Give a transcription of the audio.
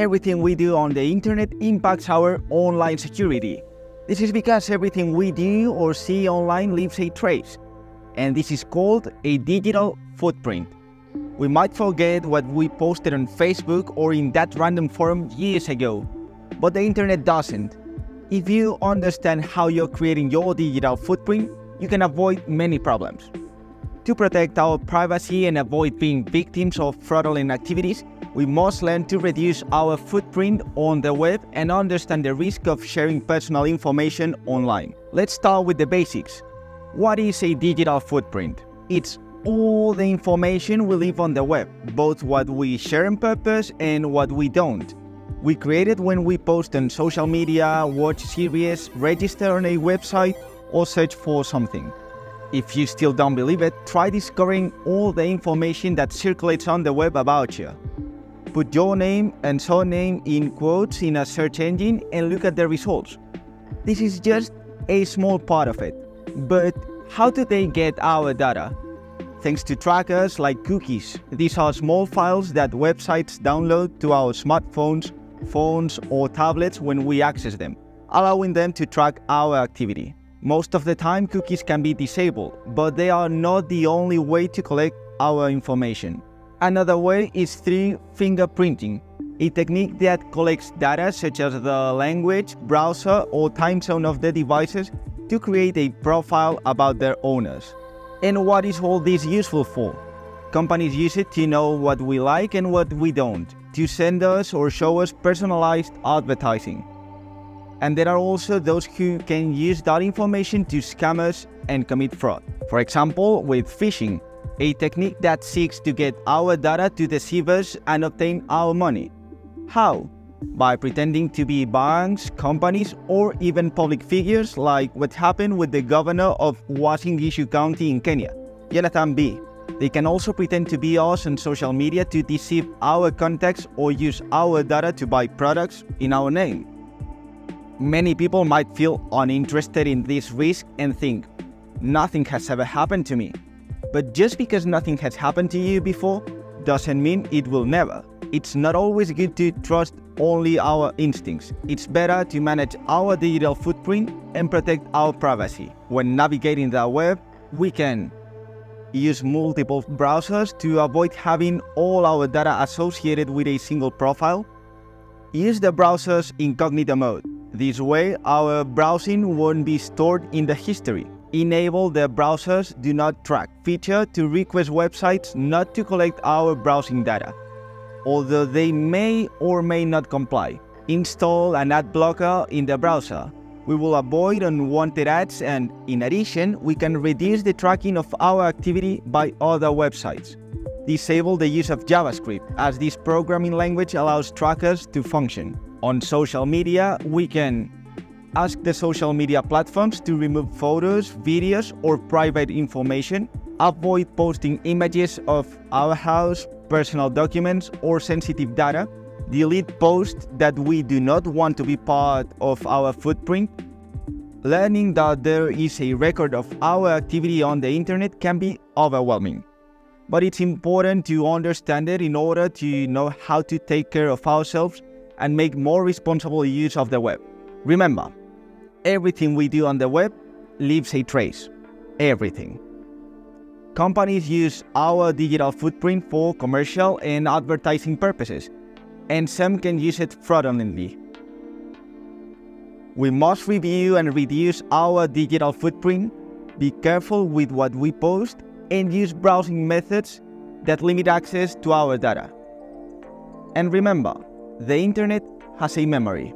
Everything we do on the internet impacts our online security. This is because everything we do or see online leaves a trace, and this is called a digital footprint. We might forget what we posted on Facebook or in that random forum years ago, but the internet doesn't. If you understand how you're creating your digital footprint, you can avoid many problems. To protect our privacy and avoid being victims of fraudulent activities, we must learn to reduce our footprint on the web and understand the risk of sharing personal information online. Let's start with the basics. What is a digital footprint? It's all the information we leave on the web, both what we share on purpose and what we don't. We create it when we post on social media, watch series, register on a website, or search for something. If you still don't believe it, try discovering all the information that circulates on the web about you. Put your name and surname in quotes in a search engine and look at the results. This is just a small part of it. But how do they get our data? Thanks to trackers like cookies. These are small files that websites download to our smartphones, phones, or tablets when we access them, allowing them to track our activity. Most of the time, cookies can be disabled, but they are not the only way to collect our information. Another way is through fingerprinting, a technique that collects data such as the language, browser, or time zone of the devices to create a profile about their owners. And what is all this useful for? Companies use it to know what we like and what we don't, to send us or show us personalized advertising. And there are also those who can use that information to scam us and commit fraud. For example, with phishing, a technique that seeks to get our data to deceive us and obtain our money. How? By pretending to be banks, companies, or even public figures, like what happened with the governor of Uasin Gishu County in Kenya, Jonathan Bii. They can also pretend to be us on social media to deceive our contacts or use our data to buy products in our name. Many people might feel uninterested in this risk and think, nothing has ever happened to me. But just because nothing has happened to you before, doesn't mean it will never. It's not always good to trust only our instincts. It's better to manage our digital footprint and protect our privacy. When navigating the web, we can use multiple browsers to avoid having all our data associated with a single profile. Use the browser's incognito mode. This way, our browsing won't be stored in the history. Enable the browser's Do Not Track feature to request websites not to collect our browsing data, although they may or may not comply. Install an ad blocker in the browser. We will avoid unwanted ads, and in addition, we can reduce the tracking of our activity by other websites. Disable the use of JavaScript, as this programming language allows trackers to function. On social media, we can ask the social media platforms to remove photos, videos, or private information. Avoid posting images of our house, personal documents, or sensitive data. Delete posts that we do not want to be part of our footprint. Learning that there is a record of our activity on the internet can be overwhelming, but it's important to understand it in order to know how to take care of ourselves and make more responsible use of the web. Remember, everything we do on the web leaves a trace. Everything. Companies use our digital footprint for commercial and advertising purposes, and some can use it fraudulently. We must review and reduce our digital footprint, be careful with what we post, and use browsing methods that limit access to our data. And remember, the internet has a memory.